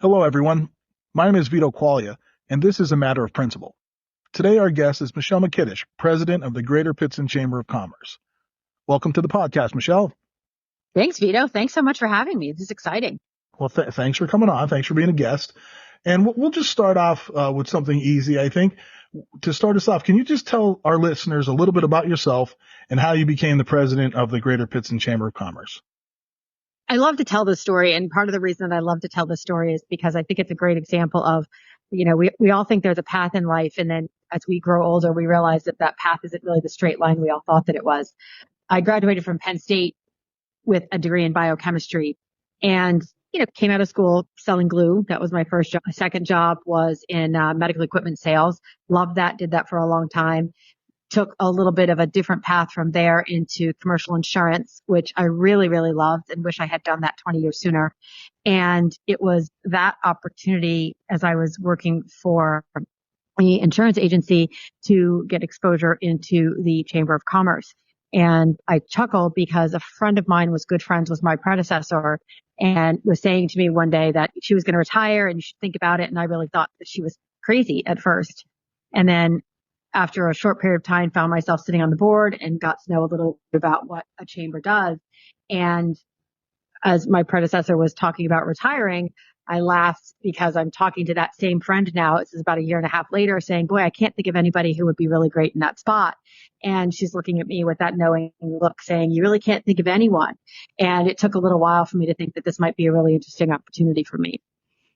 Hello, everyone. My name is Vito Quaglia, and this is A Matter of Principle. Today, our guest is Michelle Mikitish, president of the Greater Pittston Chamber of Commerce. Welcome to the podcast, Michelle. Thanks, Vito. Thanks so much for having me. This is exciting. Well, thanks for coming on. Thanks for being a guest. And we'll just start off with something easy, I think. To start us off, can you just tell our listeners a little bit about yourself and how you became the president of the Greater Pittston Chamber of Commerce? I love to tell this story. And part of the reason that I love to tell this story is because I think it's a great example of, we all think there's a path in life. And then as we grow older, we realize that that path isn't really the straight line we all thought that it was. I graduated from Penn State with a degree in biochemistry and, came out of school selling glue. That was my first job. My second job was in medical equipment sales. Loved that. Did that for a long time. Took a little bit of a different path from there into commercial insurance, which I really, really loved and wish I had done that 20 years sooner. And it was that opportunity as I was working for the insurance agency to get exposure into the Chamber of Commerce. And I chuckled because a friend of mine was good friends with my predecessor and was saying to me one day that she was going to retire and you should think about it. And I really thought that she was crazy at first. And then after a short period of time, found myself sitting on the board and got to know a little bit about what a chamber does. And as my predecessor was talking about retiring, I laughed because I'm talking to that same friend now. This is about a year and a half later saying, boy, I can't think of anybody who would be really great in that spot. And she's looking at me with that knowing look saying, you really can't think of anyone. And it took a little while for me to think that this might be a really interesting opportunity for me.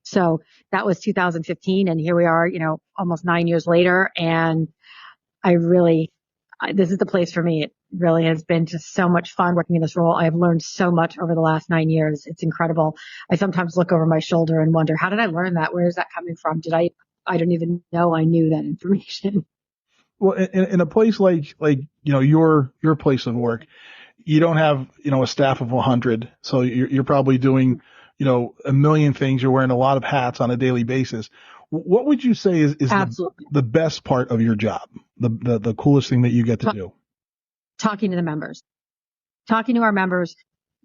So that was 2015. And here we are, almost 9 years later. And this is the place for me. It really has been just so much fun working in this role. I have learned so much over the last 9 years. It's incredible. I sometimes look over my shoulder and wonder, how did I learn that? Where is that coming from? I don't even know I knew that information. Well, in a place like your place of work, you don't have, a staff of 100. So you're probably doing, a million things. You're wearing a lot of hats on a daily basis. What would you say is the best part of your job? The coolest thing that you get to do? Talking to the members, talking to our members,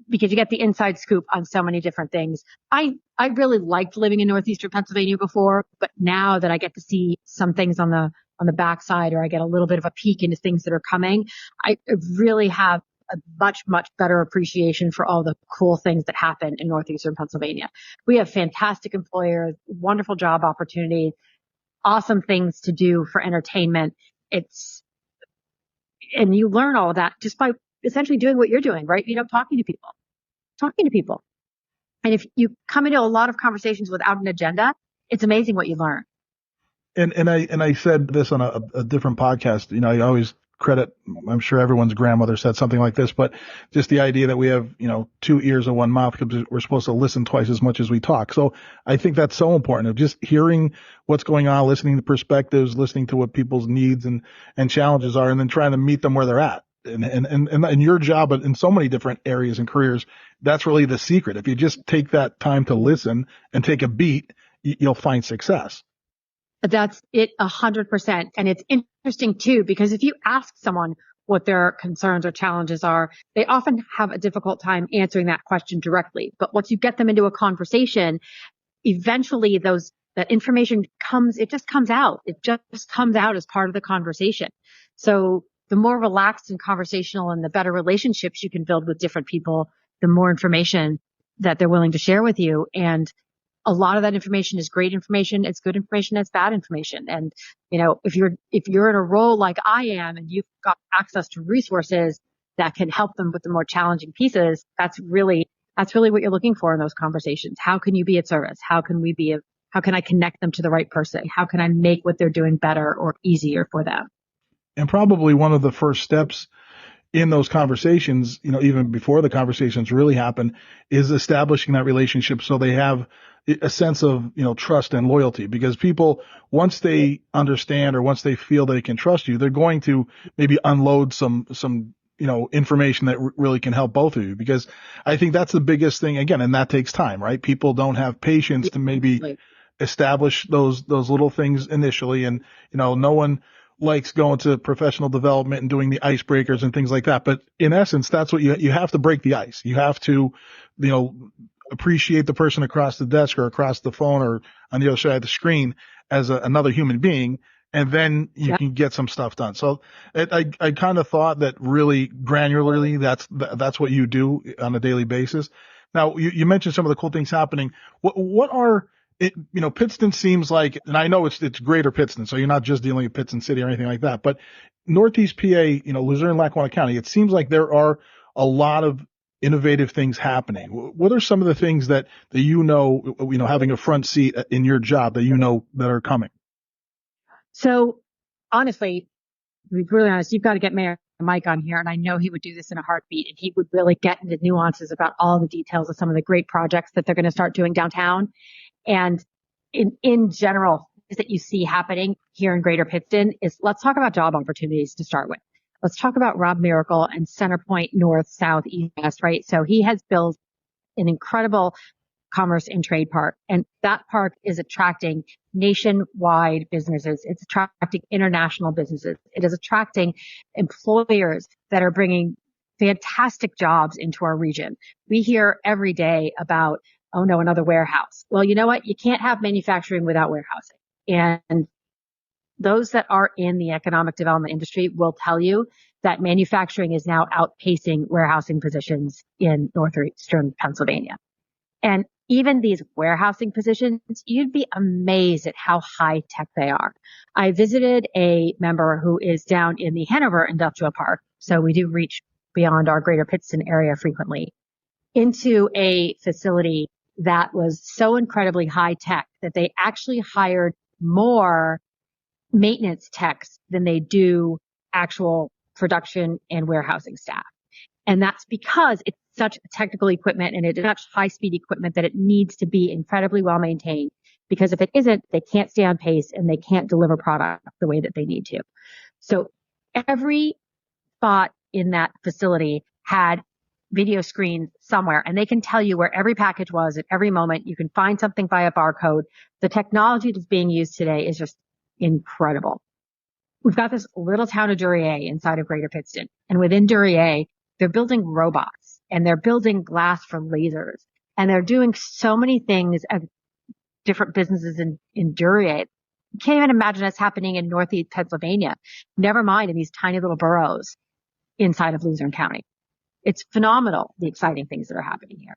because you get the inside scoop on so many different things. I really liked living in Northeastern Pennsylvania before, but now that I get to see some things on the backside, or I get a little bit of a peek into things that are coming, I really have a much, much better appreciation for all the cool things that happen in Northeastern Pennsylvania. We have fantastic employers, wonderful job opportunities, awesome things to do for entertainment. And you learn all of that just by essentially doing what you're doing, right? Talking to people. And if you come into a lot of conversations without an agenda, it's amazing what you learn. And I said this on a different podcast. I always credit, I'm sure everyone's grandmother said something like this, but just the idea that we have, 2 ears and 1 mouth, because we're supposed to listen twice as much as we talk. So I think that's so important, of just hearing what's going on, listening to perspectives, listening to what people's needs and challenges are, and then trying to meet them where they're at. And your job in so many different areas and careers, that's really the secret. If you just take that time to listen and take a beat, you'll find success. That's it 100%. And it's interesting too, because if you ask someone what their concerns or challenges are, they often have a difficult time answering that question directly. But once you get them into a conversation, eventually that information just comes out. It just comes out as part of the conversation. So the more relaxed and conversational and the better relationships you can build with different people, the more information that they're willing to share with you. And a lot of that information is great information. It's good information. It's bad information. And, if you're in a role like I am and you've got access to resources that can help them with the more challenging pieces, that's really what you're looking for in those conversations. How can you be of service? How can I connect them to the right person? How can I make what they're doing better or easier for them? And probably one of the first steps in those conversations, even before the conversations really happen, is establishing that relationship so they have a sense of, trust and loyalty, because people, once they understand or once they feel they can trust you, they're going to maybe unload some information that really can help both of you, because I think that's the biggest thing again. And that takes time, right? People don't have patience to maybe establish those little things initially. And, no one likes going to professional development and doing the icebreakers and things like that. But in essence, that's what you have to break the ice. You have to, appreciate the person across the desk or across the phone or on the other side of the screen as another human being. And then you can get some stuff done. So I kind of thought that really granularly, that's what you do on a daily basis. Now, you mentioned some of the cool things happening. What are it, Pittston seems like, and I know it's Greater Pittston, so you're not just dealing with Pittston City or anything like that, but Northeast PA, Luzerne, Lackawanna County, it seems like there are a lot of innovative things happening. What are some of the things that having a front seat in your job that that are coming? So honestly, to be really honest, you've got to get Mayor Mike on here, and I know he would do this in a heartbeat, and he would really get into nuances about all the details of some of the great projects that they're going to start doing downtown. And in general, that you see happening here in Greater Pittston is, let's talk about job opportunities to start with. Let's talk about Rob Miracle and Centerpoint North, South, East, West, right? So he has built an incredible commerce and trade park, and that park is attracting nationwide businesses. It's attracting international businesses. It is attracting employers that are bringing fantastic jobs into our region. We hear every day about, oh no, another warehouse. Well, you know what? You can't have manufacturing without warehousing. And those that are in the economic development industry will tell you that manufacturing is now outpacing warehousing positions in Northeastern Pennsylvania. And even these warehousing positions, you'd be amazed at how high tech they are. I visited a member who is down in the Hanover Industrial Park, so we do reach beyond our Greater Pittston area frequently, into a facility that was so incredibly high tech that they actually hired more maintenance techs than they do actual production and warehousing staff. And that's because it's such technical equipment and it's such high-speed equipment that it needs to be incredibly well maintained, because if it isn't, they can't stay on pace and they can't deliver product the way that they need to. So every spot in that facility had video screens somewhere, and they can tell you where every package was at every moment. You can find something via barcode. The technology that's being used today is just incredible. We've got this little town of Duryea inside of Greater Pittston, and within Duryea, they're building robots and they're building glass for lasers, and they're doing so many things at different businesses in Duryea. You can't even imagine that's happening in Northeast Pennsylvania, never mind in these tiny little boroughs inside of Luzerne County. It's phenomenal, the exciting things that are happening here.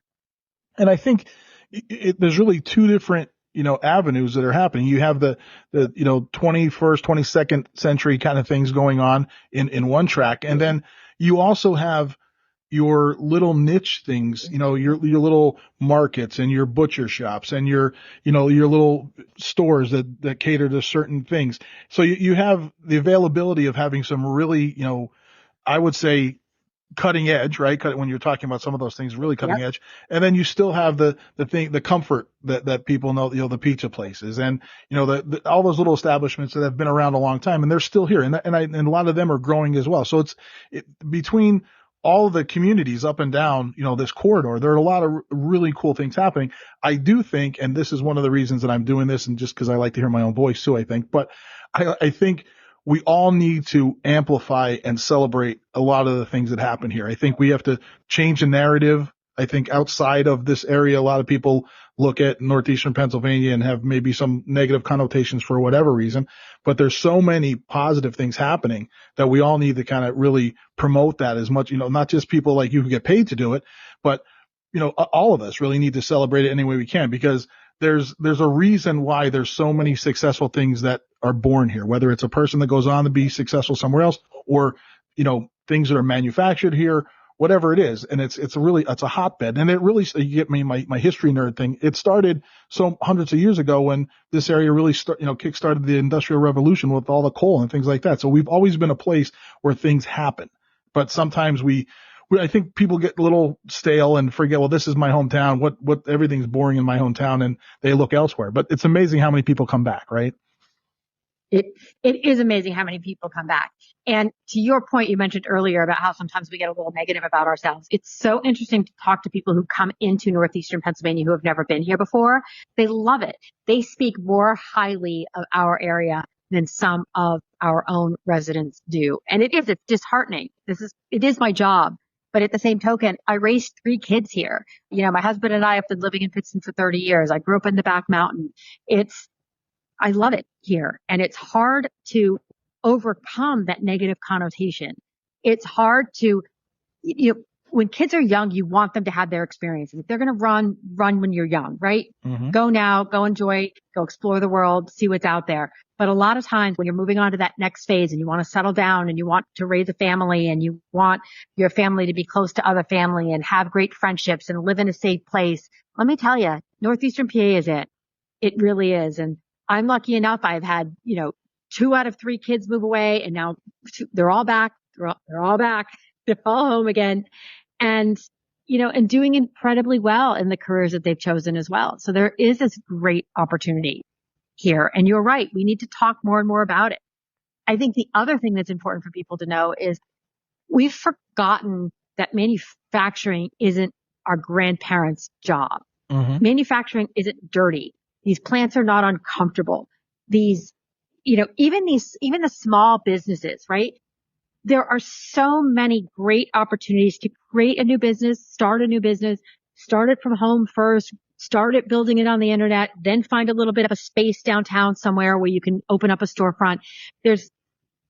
And I think there's really two different, avenues that are happening. You have the 21st, 22nd century kind of things going on in one track. And then you also have your little niche things, your little markets and your butcher shops and your little stores that cater to certain things. So you have the availability of having some really, I would say, cutting edge, right? When you're talking about some of those things, really cutting edge. And then you still have the comfort that people know, the pizza places and, all those little establishments that have been around a long time and they're still here. And a lot of them are growing as well. So it's between all the communities up and down, this corridor, there are a lot of really cool things happening. I do think, and this is one of the reasons that I'm doing this, and just because I like to hear my own voice too, I think, but I think we all need to amplify and celebrate a lot of the things that happen here. I think we have to change the narrative. I think outside of this area, a lot of people look at Northeastern Pennsylvania and have maybe some negative connotations for whatever reason, but there's so many positive things happening that we all need to kind of really promote that as much, not just people like you who get paid to do it, but, all of us really need to celebrate it any way we can, because there's a reason why there's so many successful things that are born here, whether it's a person that goes on to be successful somewhere else or, things that are manufactured here, whatever it is. And it's a hotbed. And it really, you get me, my history nerd thing. It started so hundreds of years ago when this area really kickstarted the Industrial Revolution with all the coal and things like that. So we've always been a place where things happen, but sometimes I think people get a little stale and forget, well, this is my hometown. What everything's boring in my hometown, and they look elsewhere. But it's amazing how many people come back, right? It is amazing how many people come back. And to your point, you mentioned earlier about how sometimes we get a little negative about ourselves. It's so interesting to talk to people who come into Northeastern Pennsylvania who have never been here before. They love it. They speak more highly of our area than some of our own residents do. And it's disheartening. It is my job. But at the same token, I raised 3 kids here. My husband and I have been living in Pittston for 30 years. I grew up in the back mountain. I love it here. And it's hard to overcome that negative connotation. It's hard to, when kids are young, you want them to have their experiences. If they're going to run when you're young, right? Mm-hmm. Go now, go enjoy, go explore the world, see what's out there. But a lot of times when you're moving on to that next phase and you want to settle down and you want to raise a family and you want your family to be close to other family and have great friendships and live in a safe place, let me tell you, Northeastern PA is it. It really is. And I'm lucky enough. I've had, 2 out of 3 kids move away and now they're all back. They're all back. They're all home again. And, and doing incredibly well in the careers that they've chosen as well. So there is this great opportunity here. And you're right. We need to talk more and more about it. I think the other thing that's important for people to know is we've forgotten that manufacturing isn't our grandparents' job. Mm-hmm. Manufacturing isn't dirty. These plants are not uncomfortable. Even the small businesses, right? There are so many great opportunities to create a new business, start it from home first, start it building it on the internet, then find a little bit of a space downtown somewhere where you can open up a storefront. There's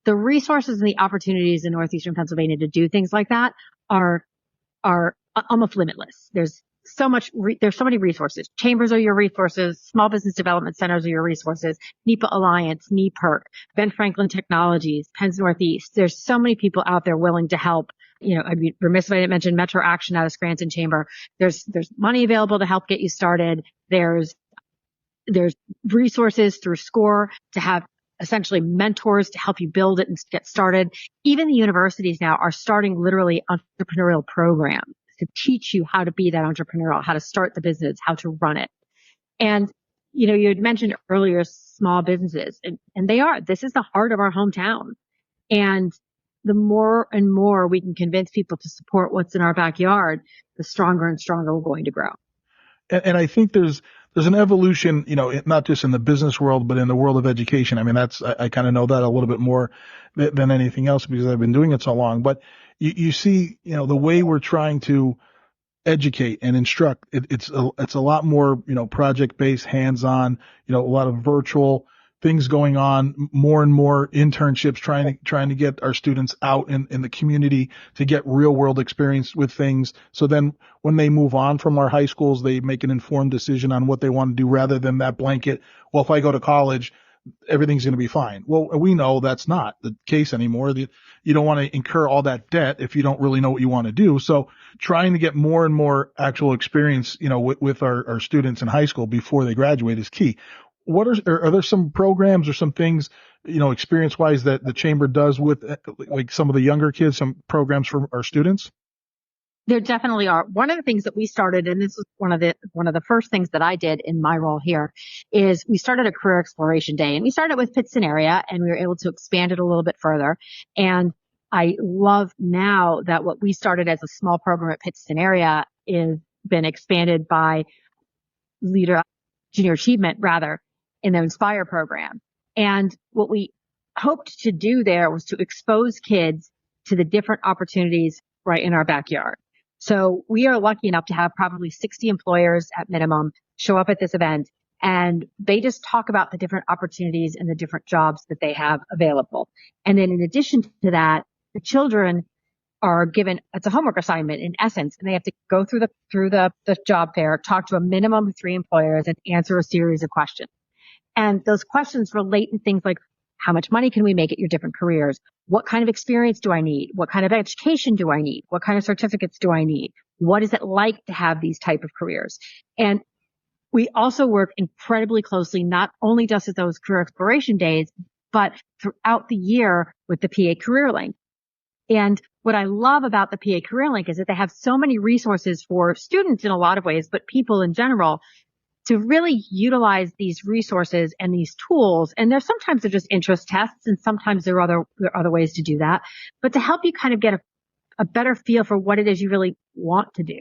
the resources and the opportunities in Northeastern Pennsylvania to do things like that are almost limitless. There's so many resources. Chambers are your resources. Small business development centers are your resources. NEPA Alliance, NEPERC, Ben Franklin Technologies, Penn's Northeast. There's so many people out there willing to help. I'd be remiss if I didn't mention Metro Action out of Scranton Chamber. There's money available to help get you started. There's resources through SCORE to have essentially mentors to help you build it and get started. Even the universities now are starting literally entrepreneurial programs to teach you how to be that entrepreneurial, how to start the business, how to run it. And, you had mentioned earlier small businesses and this is the heart of our hometown. And the more and more we can convince people to support what's in our backyard, the stronger and stronger we're going to grow. And I think there's an evolution, not just in the business world, but in the world of education. I mean, I kind of know that a little bit more than anything else because I've been doing it so long. But you see, the way we're trying to educate and instruct, it's a lot more, project based, hands on, a lot of virtual things going on, more and more internships, trying to get our students out in the community to get real world experience with things. So then when they move on from our high schools, they make an informed decision on what they want to do rather than that blanket. Well, if I go to college, everything's going to be fine. Well, we know that's not the case anymore. You don't want to incur all that debt if you don't really know what you want to do. So trying to get more and more actual experience, with our students in high school before they graduate is key. Are there some programs or some things, experience wise that the chamber does with like some of the younger kids, some programs for our students? There definitely are. One of the things that we started, and this was one of the first things that I did in my role here, is we started a career exploration day, and we started with Pittston area, and we were able to expand it a little bit further. And I love now that what we started as a small program at Pittston area is been expanded by junior achievement rather in the Inspire program. And what we hoped to do there was to expose kids to the different opportunities right in our backyard. So we are lucky enough to have probably 60 employers at minimum show up at this event, and they just talk about the different opportunities and the different jobs that they have available. And then in addition to that, the children are given, it's a homework assignment in essence, and they have to go through the job fair, talk to a minimum of 3 employers and answer a series of questions. And those questions relate to things like, how much money can we make at your different careers? What kind of experience do I need? What kind of education do I need? What kind of certificates do I need? What is it like to have these type of careers? And we also work incredibly closely, not only just at those career exploration days, but throughout the year with the PA Career Link. And what I love about the PA Career Link is that they have so many resources for students in a lot of ways, but people in general, to really utilize these resources and these tools. And sometimes they're just interest tests, and sometimes there are other ways to do that, but to help you kind of get a better feel for what it is you really want to do.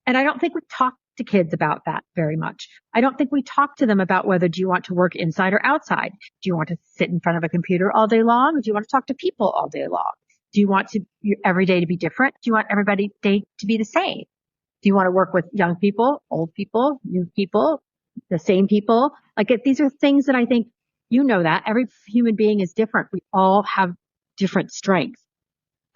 And I don't think we talk to kids about that very much. I don't think we talk to them about whether do you want to work inside or outside? Do you want to sit in front of a computer all day long? Or do you want to talk to people all day long? Do you want your every day to be different? Do you want everybody day to be the same? Do you want to work with young people, old people, new people, the same people? Like these are things that I think, that every human being is different. We all have different strengths.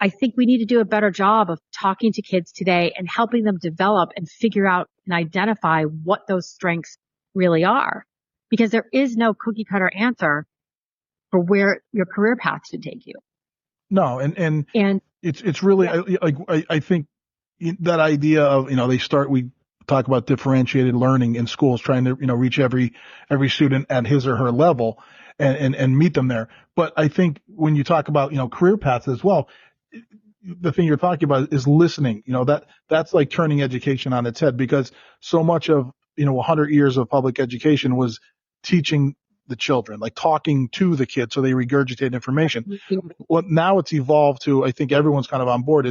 I think we need to do a better job of talking to kids today and helping them develop and figure out and identify what those strengths really are. Because there is no cookie cutter answer for where your career path should take you. No, and it's really, yeah. I think that idea of, we talk about differentiated learning in schools, trying to, reach every student at his or her level and meet them there. But I think when you talk about, career paths as well, the thing you're talking about is listening. That's like turning education on its head, because so much of, 100 years of public education was teaching the children, like talking to the kids so they regurgitate information. Well, now it's evolved to, I think everyone's kind of on board,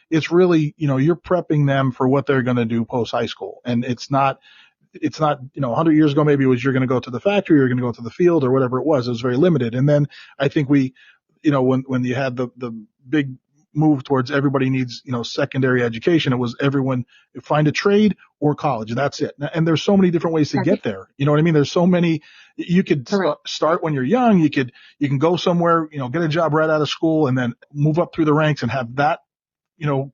it's really, you're prepping them for what they're going to do post high school. And it's not, 100 years ago, maybe it was, you're going to go to the factory, you're going to go to the field or whatever it was very limited. And then I think we, when you had the big move towards everybody needs, secondary education, it was everyone find a trade or college. That's it. And there's so many different ways to get there. You know what I mean? There's so many, you could start when you're young. You can go somewhere, get a job right out of school and then move up through the ranks and have that,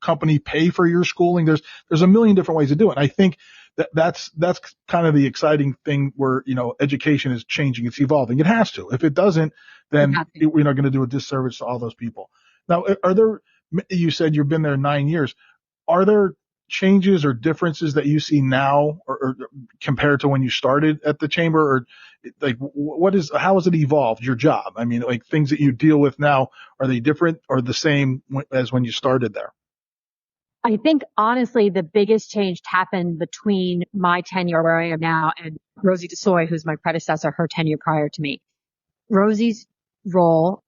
company pay for your schooling. There's a million different ways to do it. And I think that's kind of the exciting thing where, education is changing. It's evolving. It has to. If it doesn't, then we're not going to do a disservice to all those people. Now, you said you've been there 9 years. Are there changes or differences that you see now or compared to when you started at the chamber, or like how has it evolved, your job? I mean, like things that you deal with now, are they different or the same as when you started there? I think honestly, the biggest change happened between my tenure where I am now and Rosie DeSoy, who's my predecessor, her tenure prior to me. Rosie's role,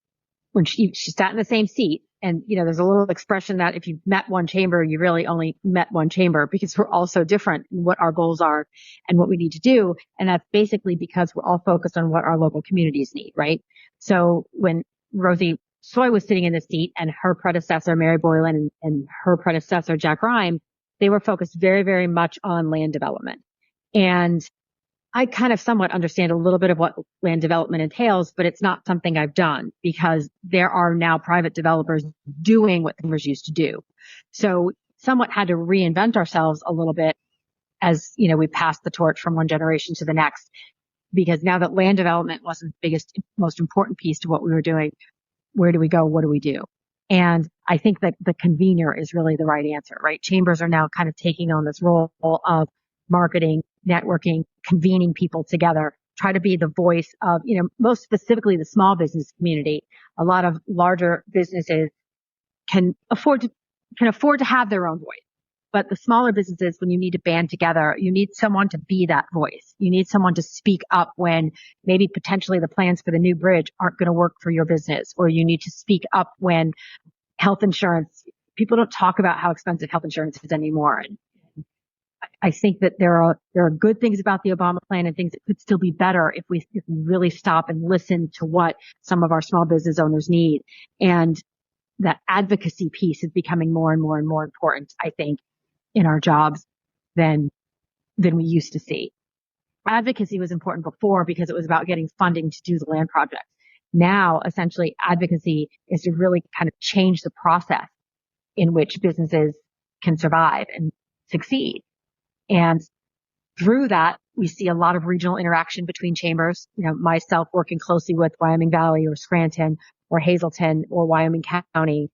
when she sat in the same seat, and, there's a little expression that if you met one chamber, you really only met one chamber, because we're all so different in what our goals are and what we need to do. And that's basically because we're all focused on what our local communities need, right? So when Rosie Soy was sitting in the seat and her predecessor, Mary Boylan, and her predecessor, Jack Rhyme, they were focused very, very much on land development. And I kind of somewhat understand a little bit of what land development entails, but it's not something I've done because there are now private developers doing what Timbers used to do. So somewhat had to reinvent ourselves a little bit as, we passed the torch from one generation to the next, because now that land development wasn't the biggest, most important piece to what we were doing, where do we go? What do we do? And I think that the convener is really the right answer, right? Chambers are now kind of taking on this role of marketing, networking, convening people together, try to be the voice of, most specifically the small business community. A lot of larger businesses can afford to have their own voice. But the smaller businesses, when you need to band together, you need someone to be that voice. You need someone to speak up when maybe potentially the plans for the new bridge aren't going to work for your business, or you need to speak up when health insurance, people don't talk about how expensive health insurance is anymore. And I think that there are good things about the Obama plan and things that could still be better if we really stop and listen to what some of our small business owners need. And that advocacy piece is becoming more and more and more important, I think, in our jobs than we used to see. Advocacy was important before because it was about getting funding to do the land project. Now, essentially, advocacy is to really kind of change the process in which businesses can survive and succeed. And through that, we see a lot of regional interaction between chambers, myself working closely with Wyoming Valley or Scranton or Hazleton or Wyoming County,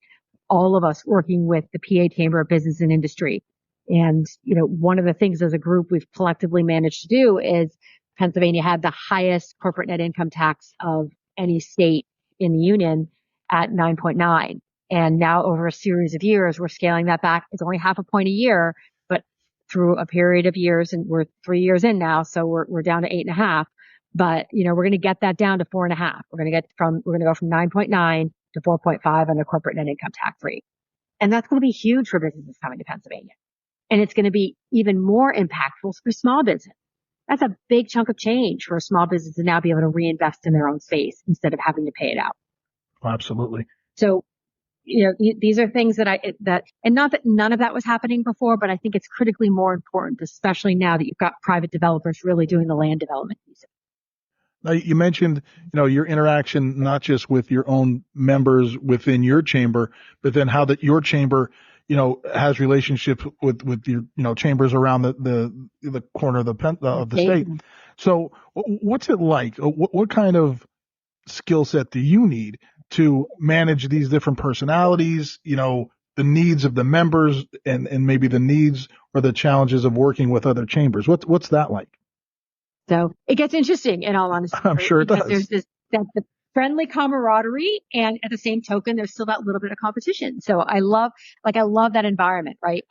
all of us working with the PA Chamber of Business and Industry. And, one of the things as a group we've collectively managed to do is Pennsylvania had the highest corporate net income tax of any state in the union at 9.9. And now over a series of years, we're scaling that back. It's only half a point a year, but through a period of years, and we're 3 years in now, so we're down to 8.5. But, we're going to get that down to 4.5. We're going to go from 9.9 to 4.5 on the corporate net income tax rate. And that's going to be huge for businesses coming to Pennsylvania. And it's going to be even more impactful for small business. That's a big chunk of change for a small business to now be able to reinvest in their own space instead of having to pay it out. Absolutely. So these are things and not that none of that was happening before, but I think it's critically more important, especially now that you've got private developers really doing the land development piece. Now, you mentioned, your interaction, not just with your own members within your chamber, but then how that your chamber, has relationships with your, chambers around the corner of the state. So what's it like? What kind of skill set do you need to manage these different personalities, the needs of the members and maybe the needs or the challenges of working with other chambers? What's that like? So it gets interesting, in all honesty. I'm sure it does. There's the friendly camaraderie, and at the same token, there's still that little bit of competition. So I love that environment, right?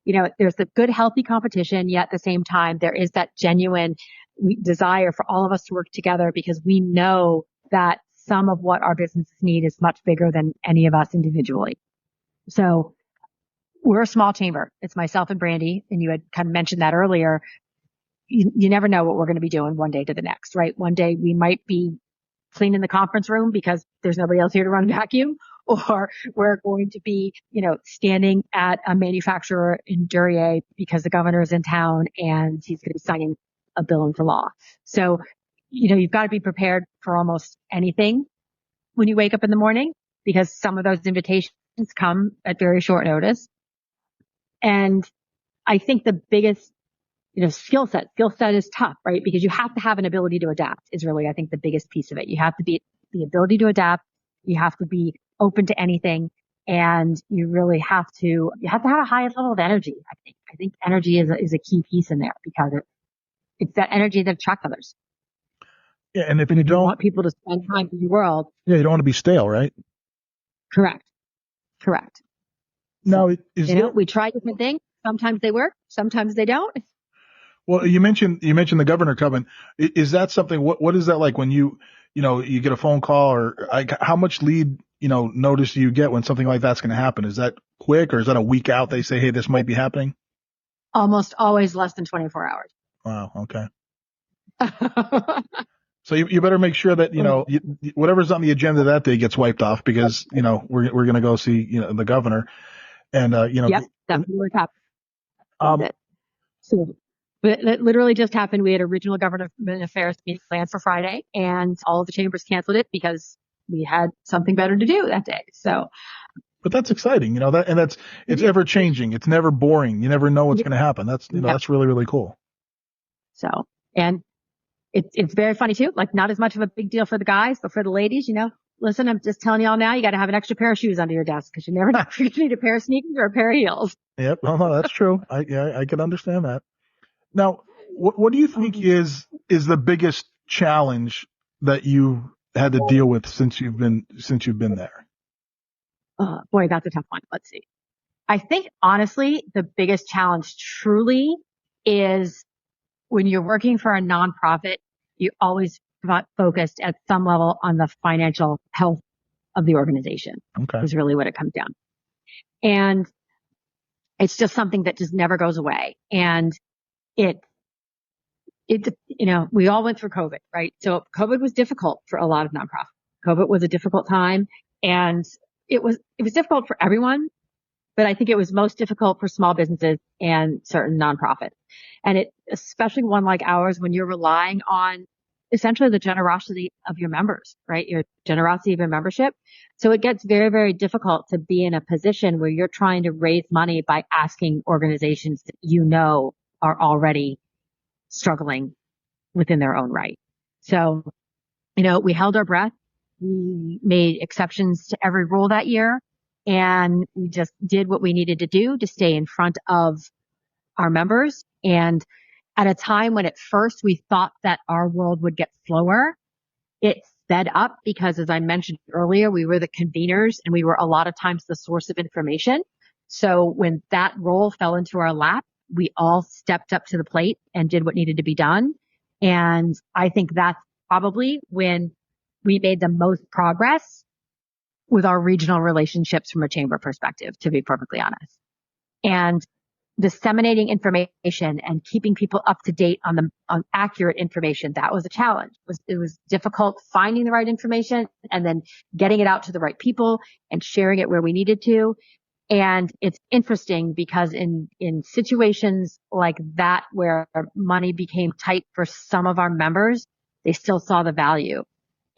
There's the good, healthy competition, yet at the same time, there is that genuine desire for all of us to work together, because we know that some of what our businesses need is much bigger than any of us individually. So we're a small chamber. It's myself and Brandy, and you had kind of mentioned that earlier. You never know what we're going to be doing one day to the next, right? One day we might be cleaning the conference room because there's nobody else here to run a vacuum, or we're going to be, standing at a manufacturer in Duryea because the governor is in town and he's going to be signing a bill into law. So, you've got to be prepared for almost anything when you wake up in the morning, because some of those invitations come at very short notice. And I think the biggest skill set is tough, right? Because you have to have an ability to adapt is really, I think, the biggest piece of it. You have to be the ability to adapt. You have to be open to anything. And you really have to have a high level of energy. I think energy is a key piece in there, because it's that energy that attracts others. Yeah. And if you don't want people to spend time in the world. Yeah. You don't want to be stale, right? Correct. Now, we try different things. Sometimes they work. Sometimes they don't. Well, you mentioned the governor coming. Is that something? What is that like when you get a phone call, or how much lead notice do you get when something like that's going to happen? Is that quick, or is that a week out? They say, hey, this might be happening. Almost always less than 24 hours. Wow. Okay. So you better make sure that whatever's on the agenda that day gets wiped off, because we're going to go see the governor, and Yep, definitely what's happening. So. But it literally just happened. We had a regional government affairs meeting planned for Friday, and all of the chambers canceled it because we had something better to do that day. So, but that's exciting, it's ever changing. It's never boring. You never know what's going to happen. That's that's really, really cool. So, and it's very funny too. Like, not as much of a big deal for the guys, but for the ladies, listen, I'm just telling y'all now, you got to have an extra pair of shoes under your desk, because you never know if you're going to need a pair of sneakers or a pair of heels. Yep. No, that's true. I can understand that. Now, what do you think is the biggest challenge that you had to deal with since you've been there? Boy, that's a tough one. Let's see. I think, honestly, the biggest challenge truly is when you're working for a nonprofit, you always focused at some level on the financial health of the organization. Okay. Is really what it comes down. And it's just something that just never goes away. And we all went through COVID, right? So COVID was difficult for a lot of nonprofits. COVID was a difficult time, and it was difficult for everyone, but I think it was most difficult for small businesses and certain nonprofits. And especially one like ours, when you're relying on essentially the generosity of your members, right? Your generosity of your membership. So it gets very, very difficult to be in a position where you're trying to raise money by asking organizations that are already struggling within their own right. So, we held our breath. We made exceptions to every rule that year, and we just did what we needed to do to stay in front of our members. And at a time when at first we thought that our world would get slower, it sped up, because, as I mentioned earlier, we were the conveners and we were a lot of times the source of information. So when that role fell into our lap, we all stepped up to the plate and did what needed to be done. And I think that's probably when we made the most progress with our regional relationships from a chamber perspective, to be perfectly honest. And disseminating information and keeping people up to date on accurate information, that was a challenge. It was difficult finding the right information and then getting it out to the right people and sharing it where we needed to. And it's interesting because in situations like that, where money became tight for some of our members, they still saw the value.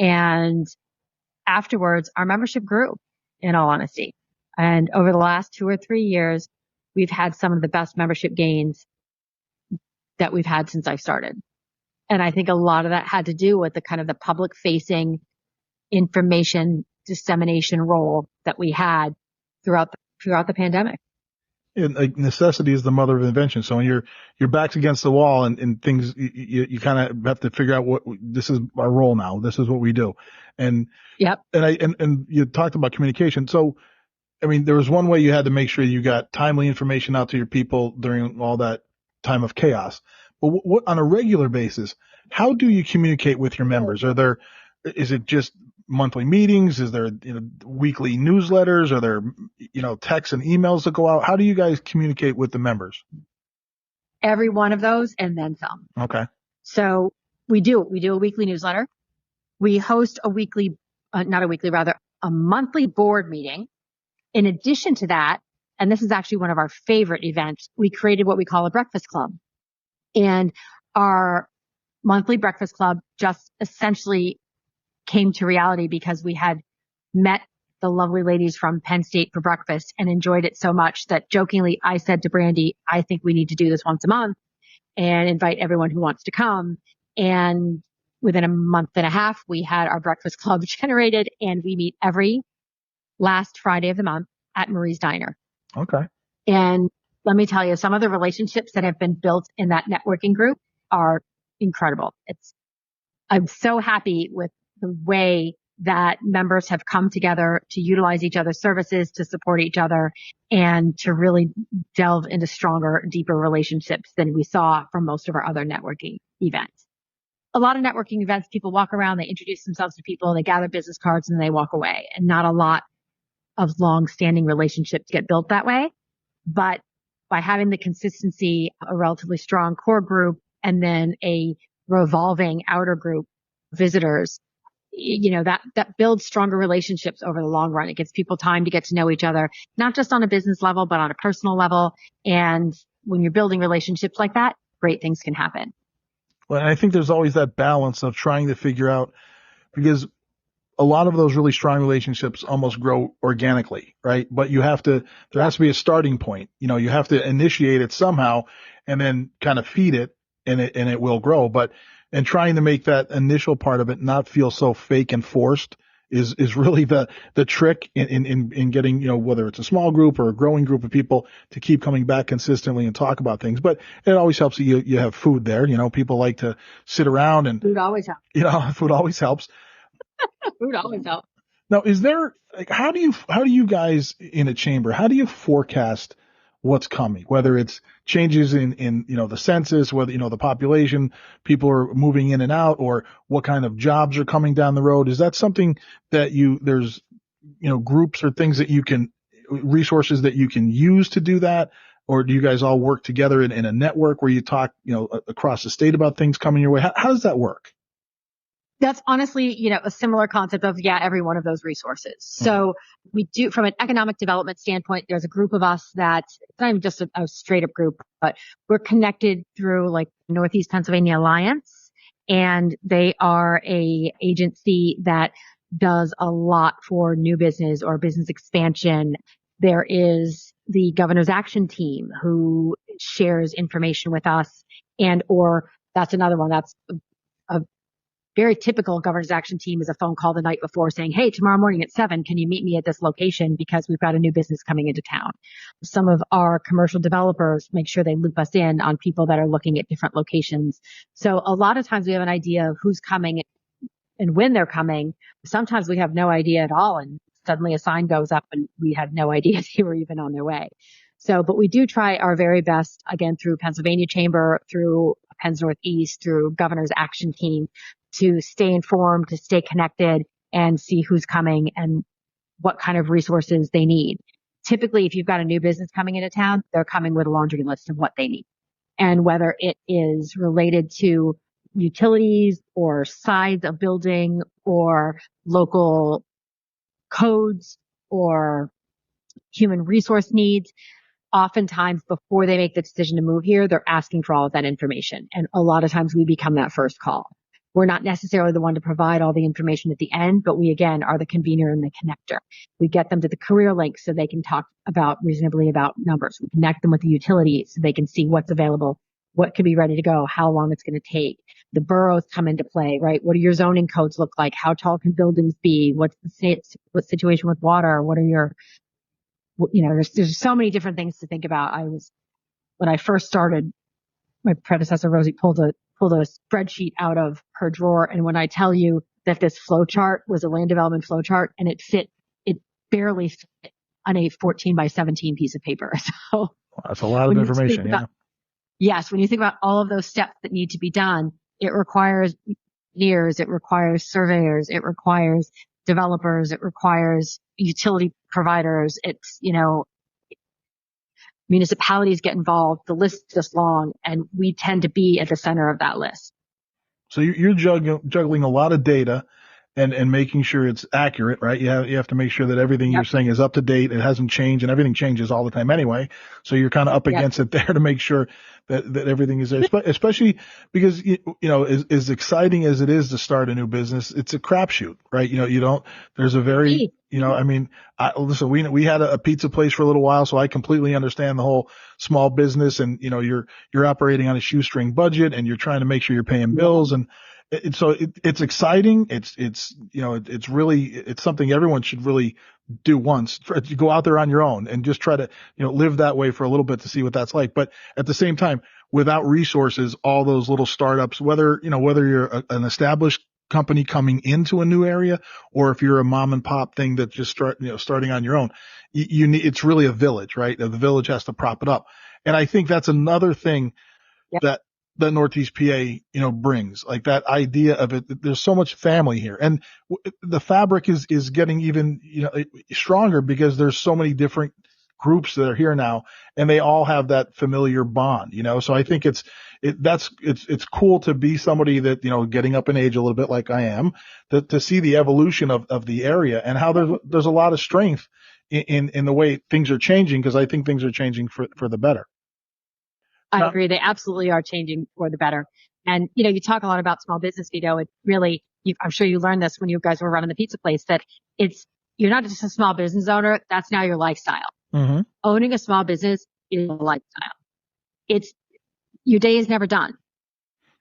And afterwards, our membership grew, in all honesty. And over the last 2 or 3 years, we've had some of the best membership gains that we've had since I started. And I think a lot of that had to do with the kind of the public facing information dissemination role that we had throughout the pandemic. And like, necessity is the mother of invention. So when your back's against the wall and things, you kind of have to figure out this is our role now. This is what we do. And yep. And you talked about communication. So, I mean, there was one way you had to make sure you got timely information out to your people during all that time of chaos. But what on a regular basis, how do you communicate with your members? Is it just monthly meetings? Is there, weekly newsletters? Are there, texts and emails that go out? How do you guys communicate with the members? Every one of those and then some. Okay. So we do a weekly newsletter. We host a monthly board meeting. In addition to that, and this is actually one of our favorite events, we created what we call a breakfast club. And our monthly breakfast club just essentially came to reality because we had met the lovely ladies from Penn State for breakfast and enjoyed it so much that jokingly I said to Brandy, I think we need to do this once a month and invite everyone who wants to come. And within a month and a half, we had our breakfast club generated, and we meet every last Friday of the month at Marie's Diner. Okay. And let me tell you, some of the relationships that have been built in that networking group are incredible. I'm so happy with the way that members have come together to utilize each other's services, to support each other, and to really delve into stronger, deeper relationships than we saw from most of our other networking events. A lot of networking events, people walk around, they introduce themselves to people, they gather business cards, and they walk away. And not a lot of long-standing relationships get built that way. But by having the consistency, a relatively strong core group, and then a revolving outer group of visitors, that builds stronger relationships over the long run. It gives people time to get to know each other, not just on a business level, but on a personal level. And when you're building relationships like that, great things can happen. Well, I think there's always that balance of trying to figure out, because a lot of those really strong relationships almost grow organically, right? But there has to be a starting point. You have to initiate it somehow and then kind of feed it, and it will grow. And trying to make that initial part of it not feel so fake and forced is really the trick in getting, whether it's a small group or a growing group of people to keep coming back consistently and talk about things. But it always helps that you have food there. People like to sit around and food always helps. Food always helps. Food always helps. Now, is there, how do you guys in a chamber, how do you forecast what's coming, whether it's changes in the census, whether, the population, people are moving in and out, or what kind of jobs are coming down the road? Is that something that there's groups or things that resources that you can use to do that? Or do you guys all work together in a network where you talk, across the state about things coming your way? How does that work? That's honestly, a similar concept of, every one of those resources. So we do, from an economic development standpoint, there's a group of us that it's not even just a straight up group, but we're connected through like Northeast Pennsylvania Alliance. And they are a agency that does a lot for new business or business expansion. There is the Governor's Action Team who shares information with us, or that's another one. That's a very typical Governor's Action Team is a phone call the night before saying, hey, tomorrow morning at 7, can you meet me at this location because we've got a new business coming into town. Some of our commercial developers make sure they loop us in on people that are looking at different locations. So a lot of times we have an idea of who's coming and when they're coming. Sometimes we have no idea at all, and suddenly a sign goes up and we had no idea they were even on their way. So, but we do try our very best, again, through Pennsylvania Chamber, through Penn's Northeast, through Governor's Action Team, to stay informed, to stay connected, and see who's coming and what kind of resources they need. typically if you've got a new business coming into town, they're coming with a laundry list of what they need. And whether it is related to utilities or size of building or local codes or human resource needs, oftentimes before they make the decision to move here, they're asking for all of that information. And a lot of times we become that first call. We're not necessarily the one to provide all the information at the end, but we, again, are the convener and the connector. We get them to the career link so they can talk reasonably about numbers. We connect them with the utilities so they can see what's available, what could be ready to go, how long it's going to take. The boroughs come into play, right? What do your zoning codes look like? How tall can buildings be? What's the situation with water? What are your, there's so many different things to think about. When I first started, my predecessor, Rosie, pulled a spreadsheet out of her drawer. And when I tell you that this flow chart was a land development flow chart and it barely fit on a 14 by 17 piece of paper. So that's a lot of information. Yeah. Yes. When you think about all of those steps that need to be done, it requires engineers, it requires surveyors, it requires developers, it requires utility providers. It's, municipalities get involved. The list is just long, and we tend to be at the center of that list. So you're juggling a lot of data and making sure it's accurate, right? You have to make sure that everything you're saying is up to date. It hasn't changed, and everything changes all the time anyway. So you're kind of up against it there to make sure that everything is there, especially because, as exciting as it is to start a new business, it's a crapshoot, right? There's a very, listen, we had a pizza place for a little while, so I completely understand the whole small business and, you're operating on a shoestring budget and you're trying to make sure you're paying bills and, so it's exciting. It's something everyone should really do once. You go out there on your own and just try to, live that way for a little bit to see what that's like. But at the same time, without resources, all those little startups, whether you're an established company coming into a new area or if you're a mom and pop thing that just starting on your own, it's really a village, right? The village has to prop it up. And I think that's another thing that Northeast PA, brings, like that idea of it. There's so much family here, and the fabric is getting even, stronger because there's so many different groups that are here now, and they all have that familiar bond, So I think it's cool to be somebody that, getting up in age a little bit like I am, to see the evolution of the area and how there's a lot of strength in the way things are changing, because I think things are changing for the better. I agree. They absolutely are changing for the better. And, you talk a lot about small business, Vito. It really, I'm sure you learned this when you guys were running the pizza place, that you're not just a small business owner. That's now your lifestyle. Mm-hmm. Owning a small business is a lifestyle. Your day is never done.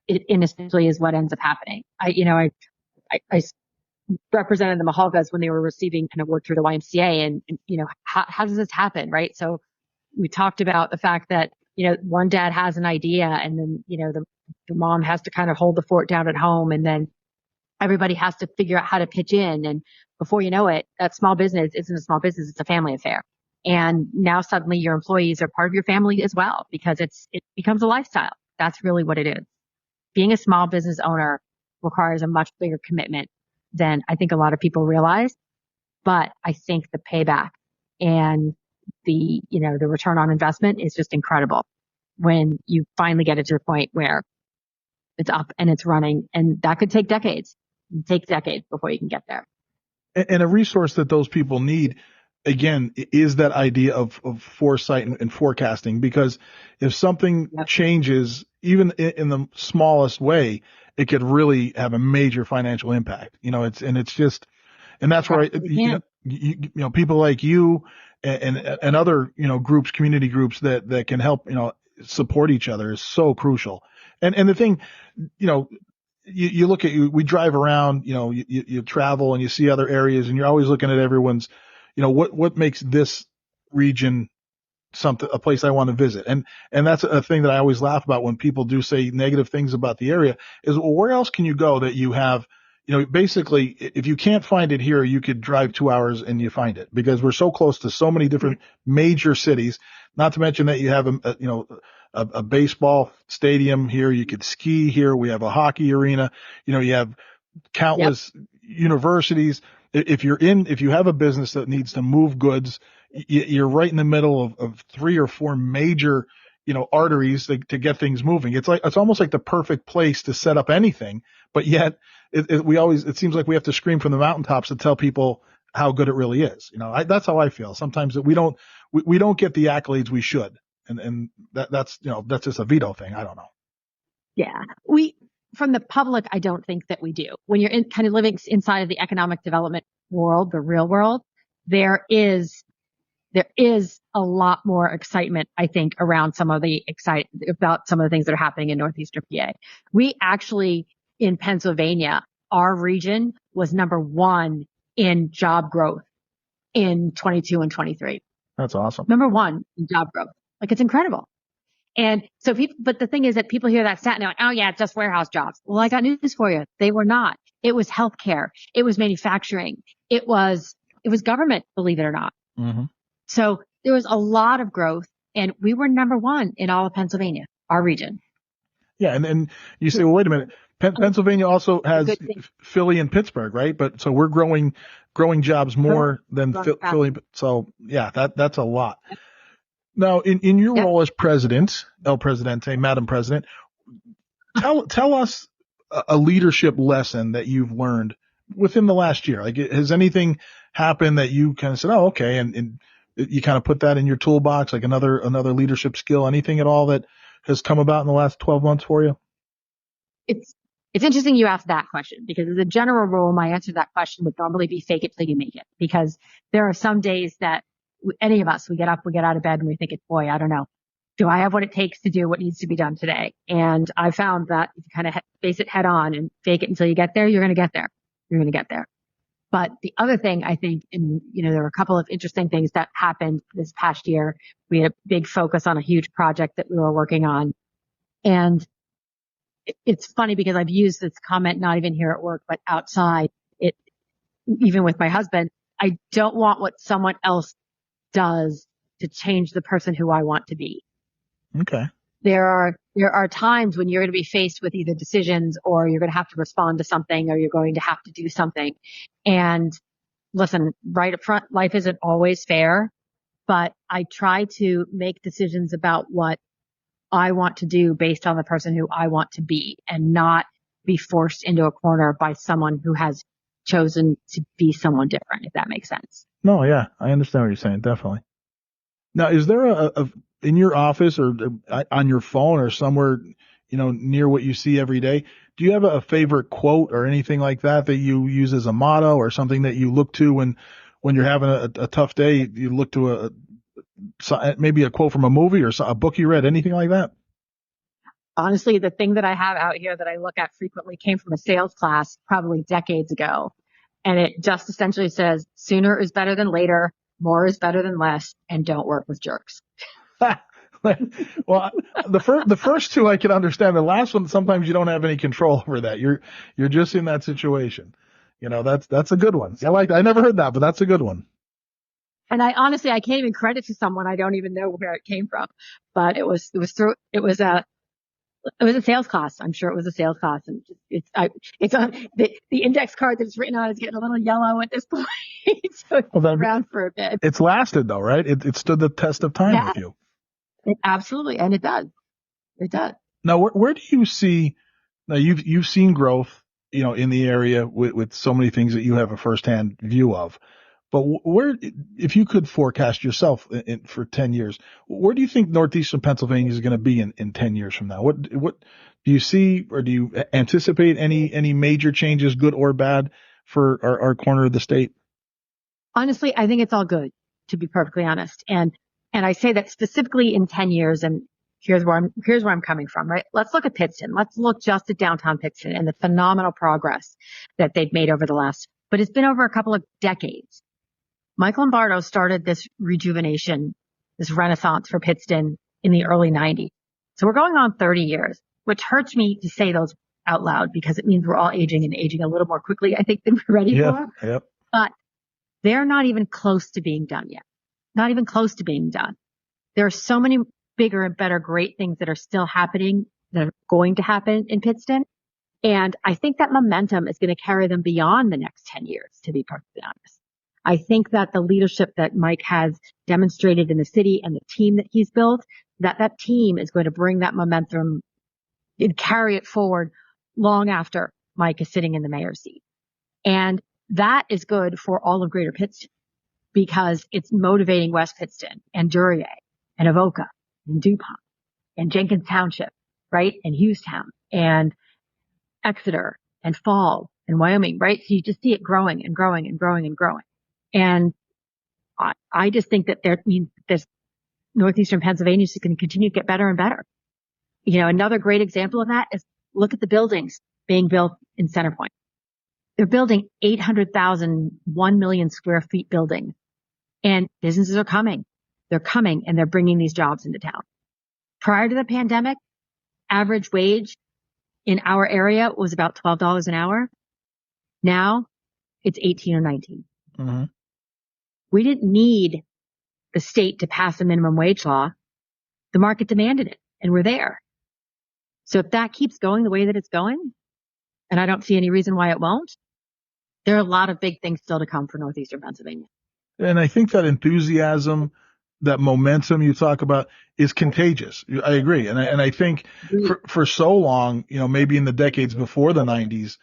It essentially is what ends up happening. I represented the Mahalgas when they were receiving kind of work through the YMCA and how does this happen? Right. So we talked about the fact that, one dad has an idea and then, the mom has to kind of hold the fort down at home, and then everybody has to figure out how to pitch in. And before you know it, that small business isn't a small business. It's a family affair. And now suddenly your employees are part of your family as well, because it becomes a lifestyle. That's really what it is. Being a small business owner requires a much bigger commitment than I think a lot of people realize. But I think the payback and the return on investment is just incredible when you finally get it to a point where it's up and it's running, and that could take decades. It takes decades before you can get there. And a resource that those people need, again, is that idea of foresight and forecasting, because if something changes, even in the smallest way, it could really have a major financial impact. And that's where people like you and other, groups, community groups that can help, support each other is so crucial. And the thing, you look at, we drive around, you travel and you see other areas, and you're always looking at everyone's, what makes this region a place I want to visit. And that's a thing that I always laugh about when people do say negative things about the area is, well, where else can you go that you have, basically, if you can't find it here, you could drive 2 hours and you find it, because we're so close to so many different major cities, not to mention that you have a baseball stadium here. You could ski here. We have a hockey arena. You have countless universities. If you have a business that needs to move goods, you're right in the middle of three or four major, arteries to get things moving. It's almost like the perfect place to set up anything, but yet it seems like we have to scream from the mountaintops to tell people how good it really is. That's how I feel sometimes, that we don't get the accolades we should. And that's just a Vito thing. I don't know. Yeah. From the public, I don't think that we do. When you're kind of living inside of the economic development world, the real world, there is a lot more excitement, I think, around about some of the things that are happening in Northeastern PA. We actually, in Pennsylvania, our region was number one in job growth in 22 and 23. That's awesome. Number one in job growth. Like, it's incredible. And so but the thing is that people hear that stat and they're like, oh yeah, it's just warehouse jobs. Well, I got news for you. They were not. It was healthcare. It was manufacturing. It was government, believe it or not. Mm-hmm. So there was a lot of growth, and we were number one in all of Pennsylvania, our region. Yeah. And you say, well, wait a minute. Pennsylvania also has Philly and Pittsburgh, right? But so we're growing jobs more than Philly. So yeah, that's a lot. Now, in your role as president, El Presidente, Madam President, tell us a leadership lesson that you've learned within the last year. Like, has anything happened that you kind of said, oh, okay, and you kind of put that in your toolbox, like another leadership skill, anything at all that has come about in the last 12 months for you? It's interesting you asked that question, because as a general rule, my answer to that question would normally be fake it till you make it, because there are some days that any of us, we get up, we get out of bed, and we think, boy, I don't know. Do I have what it takes to do what needs to be done today? And I found that if you kind of face it head on and fake it until you get there, you're going to get there. You're going to get there. But the other thing, I think, and there were a couple of interesting things that happened this past year. We had a big focus on a huge project that we were working on. And it's funny because I've used this comment, not even here at work, but outside, even with my husband. I don't want what someone else does to change the person who I want to be. Okay. There are times when you're going to be faced with either decisions, or you're going to have to respond to something, or you're going to have to do something. And listen, right up front, life isn't always fair, but I try to make decisions about what I want to do based on the person who I want to be, and not be forced into a corner by someone who has chosen to be someone different, if that makes sense. No, yeah, I understand what you're saying. Definitely. Now, is there a in your office or on your phone or somewhere, near what you see every day, do you have a favorite quote or anything like that you use as a motto, or something that you look to when you're having a tough day? You look to maybe a quote from a movie or a book you read, anything like that? Honestly, the thing that I have out here that I look at frequently came from a sales class probably decades ago. And it just essentially says, sooner is better than later, more is better than less, and don't work with jerks. Well, the first two I can understand. The last one, sometimes you don't have any control over that. You're just in that situation. That's a good one. I never heard that, but that's a good one. And I can't even credit to someone. I don't even know where it came from, but it was a sales class. I'm sure it was a sales class, and it's on the index card that it's written on is getting a little yellow at this point. So it's around for a bit. It's lasted though, right? It stood the test of time with you. Absolutely, and it does. It does. Now, where do you see? Now, you've seen growth, in the area with so many things that you have a firsthand view of. But if you could forecast yourself for 10 years, where do you think Northeastern Pennsylvania is going to be in 10 years from now? What do you see, or do you anticipate any major changes, good or bad, for our corner of the state? Honestly, I think it's all good, to be perfectly honest. And I say that specifically in 10 years, and here's where I'm coming from, right? Let's look at Pittston. Let's look just at downtown Pittston and the phenomenal progress that they've made over the last, but it's been over a couple of decades. Michael Lombardo started this rejuvenation, this renaissance for Pittston in the early 90s. So we're going on 30 years, which hurts me to say those out loud, because it means we're all aging, and aging a little more quickly, I think, than we're ready for. Yep. But they're not even close to being done yet. Not even close to being done. There are so many bigger and better great things that are still happening, that are going to happen in Pittston. And I think that momentum is going to carry them beyond the next 10 years, to be perfectly honest. I think that the leadership that Mike has demonstrated in the city and the team that he's built, that team is going to bring that momentum and carry it forward long after Mike is sitting in the mayor's seat. And that is good for all of Greater Pittston because it's motivating West Pittston and Duryea and Avoca and DuPont and Jenkins Township, right? And Hughestown and Exeter and Fall and Wyoming, right? So you just see it growing and growing and growing and growing. And I just think that this Northeastern Pennsylvania is going to continue to get better and better. Another great example of that is look at the buildings being built in Centerpoint. They're building 800,000, 1 million square feet building, and businesses are coming. They're coming and they're bringing these jobs into town. Prior to the pandemic, average wage in our area was about $12 an hour. Now it's 18 or 19. Mm-hmm. We didn't need the state to pass a minimum wage law. The market demanded it, and we're there. So if that keeps going the way that it's going, and I don't see any reason why it won't, there are a lot of big things still to come for Northeastern Pennsylvania. And I think that enthusiasm, that momentum you talk about is contagious. I agree. And I think for so long, maybe in the decades before the 90s,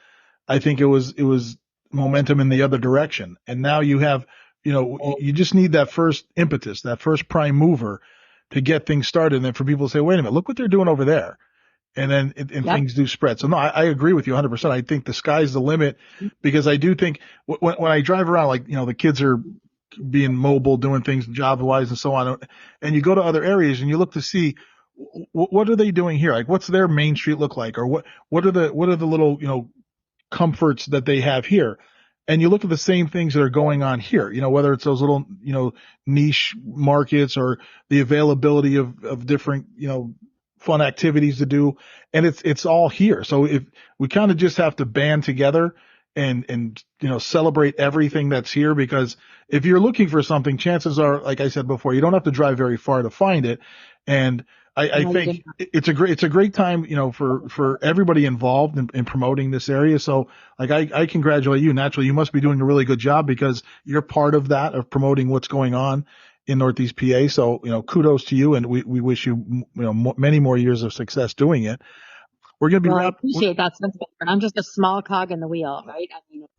I think it was momentum in the other direction. And now you have, you just need that first impetus, that first prime mover to get things started. And then for people to say, wait a minute, look what they're doing over there. And then things do spread. So no, I agree with you 100%. I think the sky's the limit because I do think when I drive around, like, the kids are being mobile, doing things job wise and so on. And you go to other areas and you look to see what are they doing here? Like, what's their main street look like? Or what are the little, comforts that they have here? And you look at the same things that are going on here, whether it's those little, niche markets or the availability of different, fun activities to do. And it's all here. So if we kind of just have to band together and celebrate everything that's here, because if you're looking for something, chances are, like I said before, you don't have to drive very far to find it. And I think it's a great time, for everybody involved in promoting this area. So like, I congratulate you. Naturally, you must be doing a really good job because you're part of that, of promoting what's going on in Northeast PA. So, kudos to you. And we wish you, many more years of success doing it. We're going to be I appreciate that. But I'm just a small cog in the wheel, right?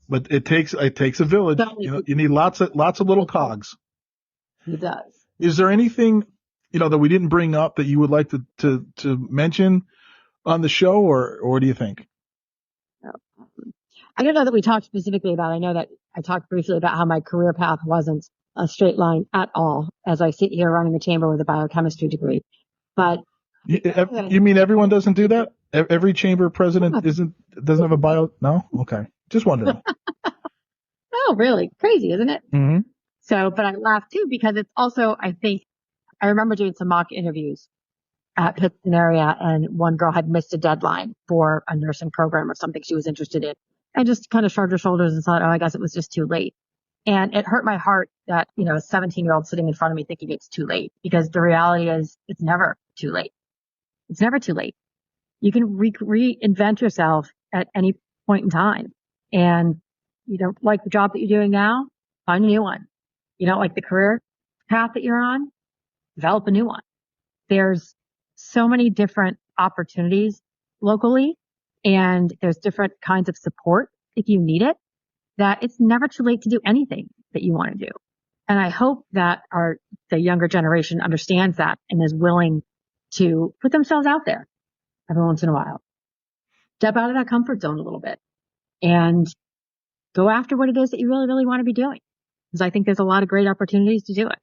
But it takes a village. You need lots of little cogs. It does. Is there anything, that we didn't bring up that you would like to mention on the show, or what do you think? I don't know that we talked specifically about, I know that I talked briefly about how my career path wasn't a straight line at all as I sit here running the chamber with a biochemistry degree. But you mean everyone doesn't do that? Every chamber president doesn't have a bio? No? Okay. Just wondering. Oh, really? Crazy, isn't it? Mm-hmm. So, but I laugh too because it's also, I think, I remember doing some mock interviews at Pittston area, and one girl had missed a deadline for a nursing program or something she was interested in, and just kind of shrugged her shoulders and thought, oh, I guess it was just too late. And it hurt my heart that, a 17-year-old sitting in front of me thinking it's too late, because the reality is it's never too late. It's never too late. You can reinvent yourself at any point in time. And you don't like the job that you're doing now, find a new one. You don't like the career path that you're on, develop a new one. There's so many different opportunities locally, and there's different kinds of support if you need it, that it's never too late to do anything that you want to do. And I hope that the younger generation understands that and is willing to put themselves out there every once in a while. Step out of that comfort zone a little bit and go after what it is that you really, really want to be doing. Because I think there's a lot of great opportunities to do it.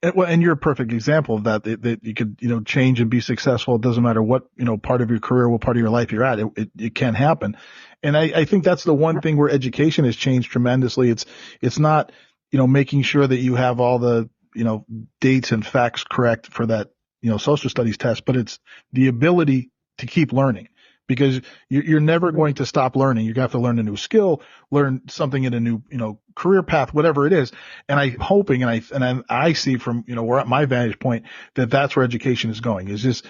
And you're a perfect example of that you could, change and be successful. It doesn't matter what, part of your career, what part of your life you're at. It can happen. And I think that's the one thing where education has changed tremendously. It's not, making sure that you have all the, dates and facts correct for that, social studies test, but it's the ability to keep learning, because you're never going to stop learning. You're going to have to learn a new skill, learn something in a new, career path, whatever it is. And I'm hoping, and I see from, where at my vantage point, that that's where education is going, is just,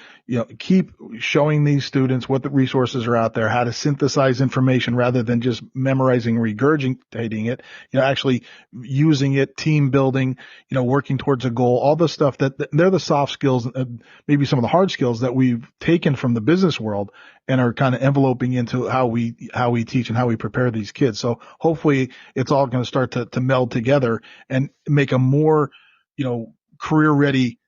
keep showing these students what the resources are out there, how to synthesize information rather than just memorizing, regurgitating it, actually using it, team building, working towards a goal, all the stuff that they're the soft skills, maybe some of the hard skills that we've taken from the business world and are kind of enveloping into how we teach and how we prepare these kids. So hopefully it's all going to start to meld together and make a more, career ready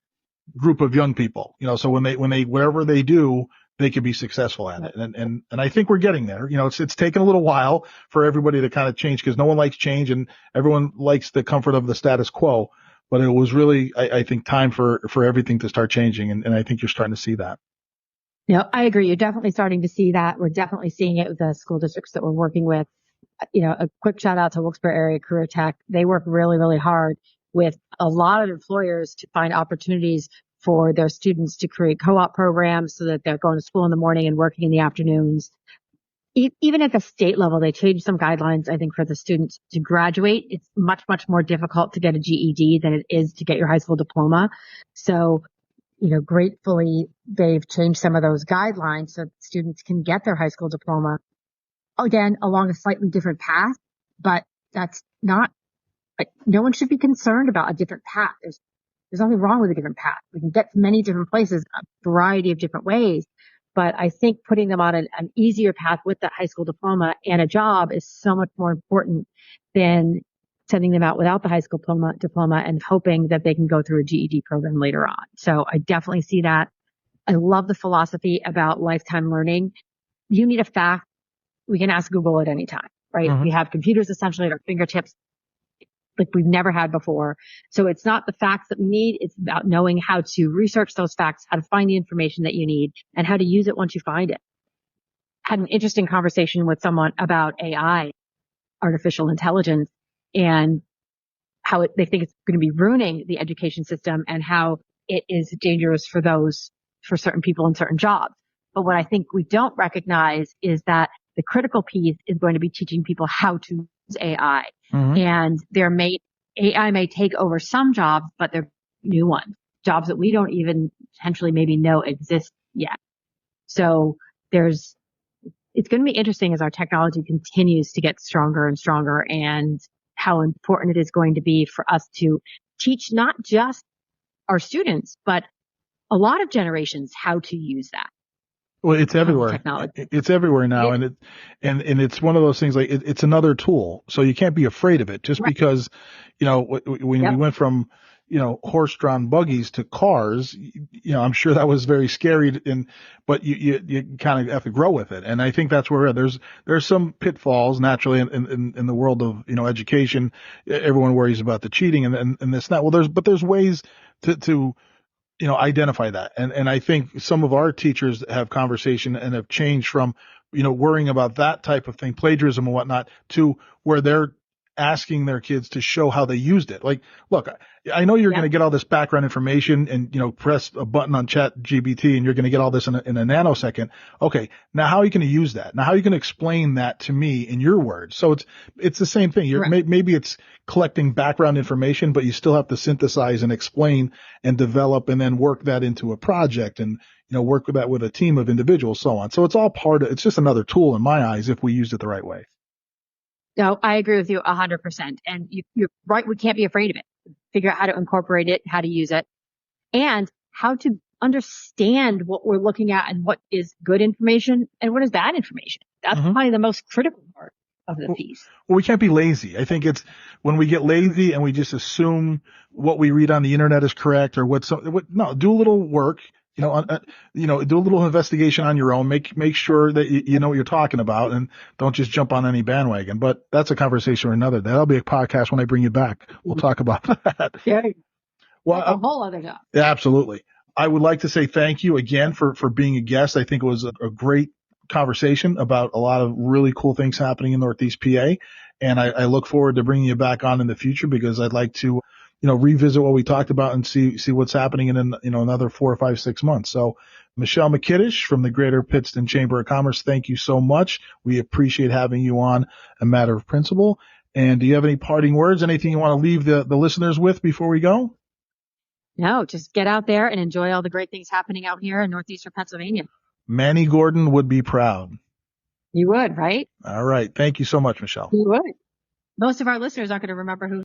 group of young people, so when they, whatever they do, they can be successful at it. And I think we're getting there. It's taken a little while for everybody to kind of change, because no one likes change and everyone likes the comfort of the status quo. But it was really, I think, time for everything to start changing. And I think you're starting to see that. I agree. You're definitely starting to see that. We're definitely seeing it with the school districts that we're working with. A quick shout out to Wilkes-Barre Area Career Tech. They work really, really hard with a lot of employers to find opportunities for their students to create co-op programs so that they're going to school in the morning and working in the afternoons. Even at the state level, they changed some guidelines, I think, for the students to graduate. It's much, much more difficult to get a GED than it is to get your high school diploma. So, gratefully, they've changed some of those guidelines so students can get their high school diploma, again, along a slightly different path. But that's not, no one should be concerned about a different path. There's nothing wrong with a different path. We can get to many different places, a variety of different ways. But I think putting them on an easier path with that high school diploma and a job is so much more important than sending them out without the high school diploma and hoping that they can go through a GED program later on. So I definitely see that. I love the philosophy about lifetime learning. You need a fact, we can ask Google at any time, right? Mm-hmm. We have computers essentially at our fingertips like we've never had before. So it's not the facts that we need. It's about knowing how to research those facts, how to find the information that you need, and how to use it once you find it. Had an interesting conversation with someone about AI, artificial intelligence, and how they think it's going to be ruining the education system and how it is dangerous for certain people in certain jobs. But what I think we don't recognize is that the critical piece is going to be teaching people how to use AI. Mm-hmm. And AI may take over some jobs, but they're new ones, jobs that we don't even potentially maybe know exist yet. So it's going to be interesting as our technology continues to get stronger and stronger, and how important it is going to be for us to teach not just our students, but a lot of generations how to use that. Well, it's everywhere. It's everywhere now. Yeah. And it's one of those things, like it's another tool. So you can't be afraid of it just right. Because, when yep. we went from, horse-drawn buggies to cars, I'm sure that was very scary, but you kind of have to grow with it. And I think that's where there's some pitfalls naturally in the world of, education. Everyone worries about the cheating and this, that. Well, there's ways to identify that. And I think some of our teachers have conversation and have changed from, worrying about that type of thing, plagiarism and whatnot, to where they're asking their kids to show how they used it. Like, look, I know you're going to get all this background information and, press a button on ChatGPT and you're going to get all this in a nanosecond. Okay. Now how are you going to use that? Now how are you going to explain that to me in your words? So it's the same thing. Right. Maybe it's collecting background information, but you still have to synthesize and explain and develop and then work that into a project and, work with that with a team of individuals, so on. So it's all it's just another tool in my eyes if we used it the right way. No, I agree with you 100%. And you're right. We can't be afraid of it. Figure out how to incorporate it, how to use it, and how to understand what we're looking at and what is good information and what is bad information. That's mm-hmm. probably the most critical part of the piece. Well, we can't be lazy. I think it's when we get lazy and we just assume what we read on the internet is correct or no, do a little work. Do a little investigation on your own. Make sure that you know what you're talking about and don't just jump on any bandwagon. But that's a conversation for another day. That'll be a podcast when I bring you back. We'll talk about that. Yeah. Well, a whole other job. Yeah, absolutely. I would like to say thank you again for being a guest. I think it was a great conversation about a lot of really cool things happening in Northeast PA. And I look forward to bringing you back on in the future because I'd like to revisit what we talked about and see what's happening in, another 4 or 5, 6 months. So Michelle Mikitish from the Greater Pittston Chamber of Commerce, thank you so much. We appreciate having you on A Matter of Principle. And do you have any parting words, anything you want to leave the listeners with before we go? No, just get out there and enjoy all the great things happening out here in Northeastern Pennsylvania. Manny Gordon would be proud. You would, right? All right. Thank you so much, Michelle. You would. Most of our listeners aren't going to remember who.